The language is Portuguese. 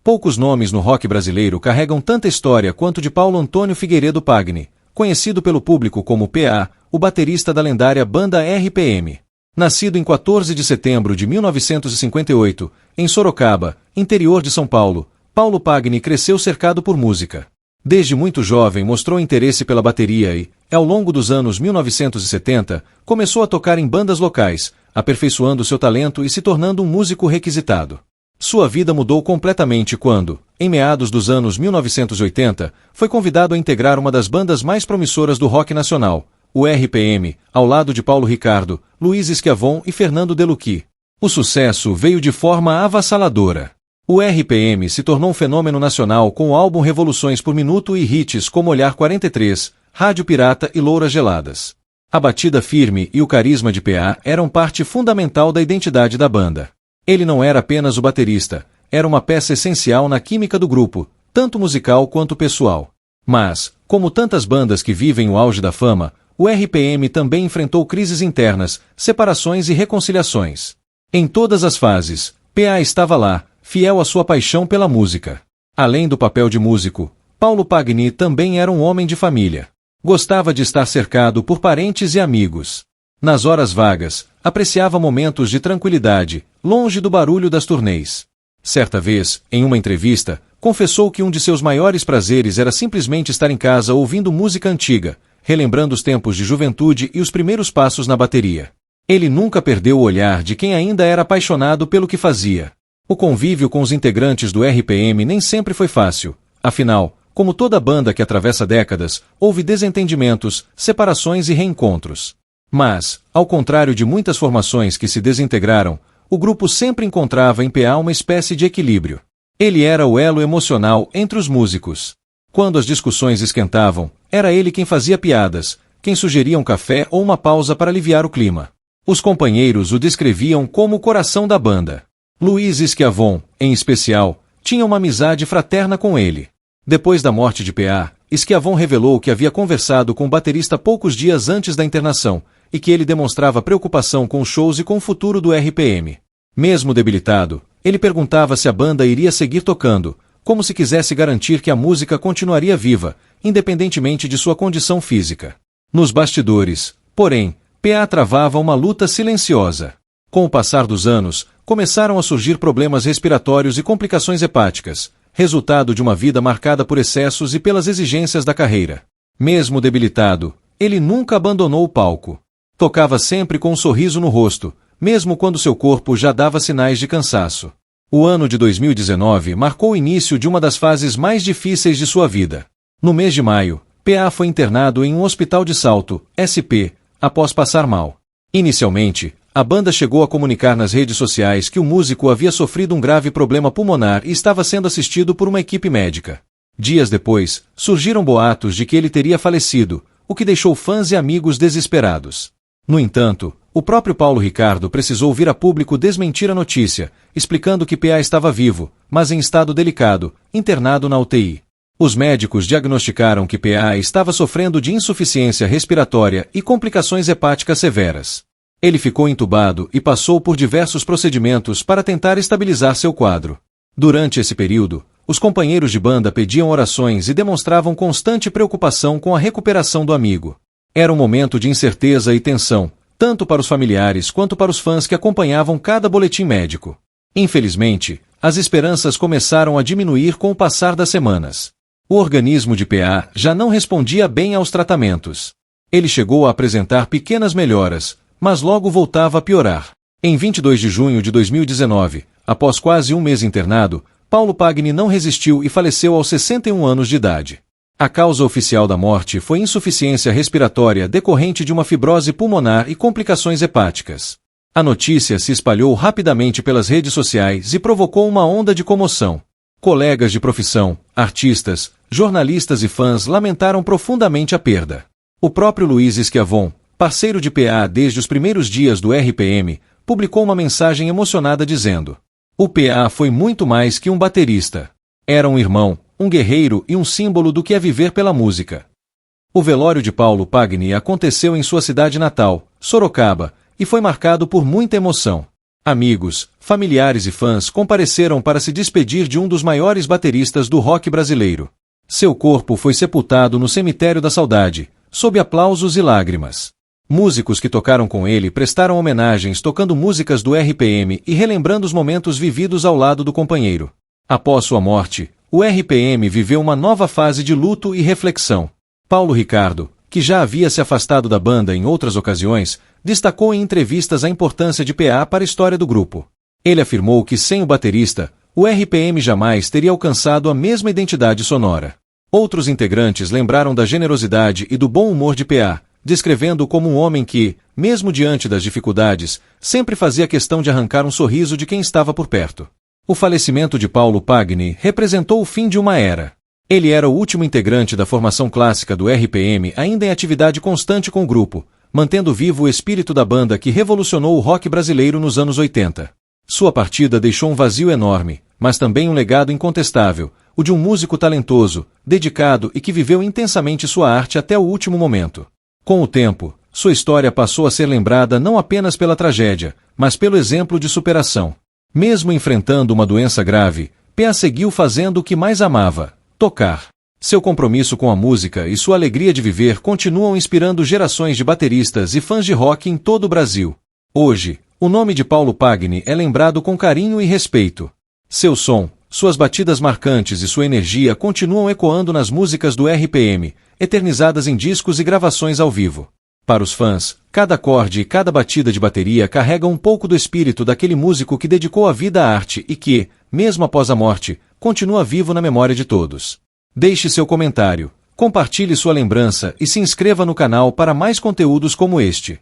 Poucos nomes no rock brasileiro carregam tanta história quanto de Paulo Antônio Figueiredo Pagni, conhecido pelo público como PA, o baterista da lendária banda RPM. Nascido em 14 de setembro de 1958, em Sorocaba, interior de São Paulo, Paulo Pagni cresceu cercado por música. Desde muito jovem mostrou interesse pela bateria e, ao longo dos anos 1970, começou a tocar em bandas locais, aperfeiçoando seu talento e se tornando um músico requisitado. Sua vida mudou completamente quando, em meados dos anos 1980, foi convidado a integrar uma das bandas mais promissoras do rock nacional, o RPM, ao lado de Paulo Ricardo, Luiz Schiavon e Fernando Delucchi. O sucesso veio de forma avassaladora. O RPM se tornou um fenômeno nacional com o álbum Revoluções por Minuto e hits como Olhar 43, Rádio Pirata e Louras Geladas. A batida firme e o carisma de PA eram parte fundamental da identidade da banda. Ele não era apenas o baterista, era uma peça essencial na química do grupo, tanto musical quanto pessoal. Mas, como tantas bandas que vivem o auge da fama, o RPM também enfrentou crises internas, separações e reconciliações. Em todas as fases, PA estava lá, fiel à sua paixão pela música. Além do papel de músico, Paulo Pagni também era um homem de família. Gostava de estar cercado por parentes e amigos. Nas horas vagas, apreciava momentos de tranquilidade, longe do barulho das turnês. Certa vez, em uma entrevista, confessou que um de seus maiores prazeres era simplesmente estar em casa ouvindo música antiga, relembrando os tempos de juventude e os primeiros passos na bateria. Ele nunca perdeu o olhar de quem ainda era apaixonado pelo que fazia. O convívio com os integrantes do RPM nem sempre foi fácil. Afinal, como toda banda que atravessa décadas, houve desentendimentos, separações e reencontros. Mas, ao contrário de muitas formações que se desintegraram, o grupo sempre encontrava em PA uma espécie de equilíbrio. Ele era o elo emocional entre os músicos. Quando as discussões esquentavam, era ele quem fazia piadas, quem sugeria um café ou uma pausa para aliviar o clima. Os companheiros o descreviam como o coração da banda. Luiz Schiavon, em especial, tinha uma amizade fraterna com ele. Depois da morte de PA, Schiavon revelou que havia conversado com o baterista poucos dias antes da internação, e que ele demonstrava preocupação com os shows e com o futuro do RPM. Mesmo debilitado, ele perguntava se a banda iria seguir tocando, como se quisesse garantir que a música continuaria viva, independentemente de sua condição física. Nos bastidores, porém, PA travava uma luta silenciosa. Com o passar dos anos, começaram a surgir problemas respiratórios e complicações hepáticas, resultado de uma vida marcada por excessos e pelas exigências da carreira. Mesmo debilitado, ele nunca abandonou o palco. Tocava sempre com um sorriso no rosto, mesmo quando seu corpo já dava sinais de cansaço. O ano de 2019 marcou o início de uma das fases mais difíceis de sua vida. No mês de maio, PA foi internado em um hospital de Salto, SP, após passar mal. Inicialmente, a banda chegou a comunicar nas redes sociais que o músico havia sofrido um grave problema pulmonar e estava sendo assistido por uma equipe médica. Dias depois, surgiram boatos de que ele teria falecido, o que deixou fãs e amigos desesperados. No entanto, o próprio Paulo Ricardo precisou vir a público desmentir a notícia, explicando que PA estava vivo, mas em estado delicado, internado na UTI. Os médicos diagnosticaram que PA estava sofrendo de insuficiência respiratória e complicações hepáticas severas. Ele ficou entubado e passou por diversos procedimentos para tentar estabilizar seu quadro. Durante esse período, os companheiros de banda pediam orações e demonstravam constante preocupação com a recuperação do amigo. Era um momento de incerteza e tensão, tanto para os familiares quanto para os fãs que acompanhavam cada boletim médico. Infelizmente, as esperanças começaram a diminuir com o passar das semanas. O organismo de PA já não respondia bem aos tratamentos. Ele chegou a apresentar pequenas melhoras, mas logo voltava a piorar. Em 22 de junho de 2019, após quase um mês internado, Paulo Pagni não resistiu e faleceu aos 61 anos de idade. A causa oficial da morte foi insuficiência respiratória decorrente de uma fibrose pulmonar e complicações hepáticas. A notícia se espalhou rapidamente pelas redes sociais e provocou uma onda de comoção. Colegas de profissão, artistas, jornalistas e fãs lamentaram profundamente a perda. O próprio Luiz Schiavon, parceiro de PA desde os primeiros dias do RPM, publicou uma mensagem emocionada dizendo: "O PA foi muito mais que um baterista. Era um irmão, um guerreiro e um símbolo do que é viver pela música." O velório de Paulo Pagni aconteceu em sua cidade natal, Sorocaba, e foi marcado por muita emoção. Amigos, familiares e fãs compareceram para se despedir de um dos maiores bateristas do rock brasileiro. Seu corpo foi sepultado no Cemitério da Saudade, sob aplausos e lágrimas. Músicos que tocaram com ele prestaram homenagens tocando músicas do RPM e relembrando os momentos vividos ao lado do companheiro. Após sua morte, o RPM viveu uma nova fase de luto e reflexão. Paulo Ricardo, que já havia se afastado da banda em outras ocasiões, destacou em entrevistas a importância de PA para a história do grupo. Ele afirmou que sem o baterista, o RPM jamais teria alcançado a mesma identidade sonora. Outros integrantes lembraram da generosidade e do bom humor de PA, descrevendo-o como um homem que, mesmo diante das dificuldades, sempre fazia questão de arrancar um sorriso de quem estava por perto. O falecimento de Paulo Pagni representou o fim de uma era. Ele era o último integrante da formação clássica do RPM ainda em atividade constante com o grupo, mantendo vivo o espírito da banda que revolucionou o rock brasileiro nos anos 80. Sua partida deixou um vazio enorme, mas também um legado incontestável, o de um músico talentoso, dedicado e que viveu intensamente sua arte até o último momento. Com o tempo, sua história passou a ser lembrada não apenas pela tragédia, mas pelo exemplo de superação. Mesmo enfrentando uma doença grave, PA seguiu fazendo o que mais amava: tocar. Seu compromisso com a música e sua alegria de viver continuam inspirando gerações de bateristas e fãs de rock em todo o Brasil. Hoje, o nome de Paulo Pagni é lembrado com carinho e respeito. Seu som, suas batidas marcantes e sua energia continuam ecoando nas músicas do RPM, eternizadas em discos e gravações ao vivo. Para os fãs, cada acorde e cada batida de bateria carrega um pouco do espírito daquele músico que dedicou a vida à arte e que, mesmo após a morte, continua vivo na memória de todos. Deixe seu comentário, compartilhe sua lembrança e se inscreva no canal para mais conteúdos como este.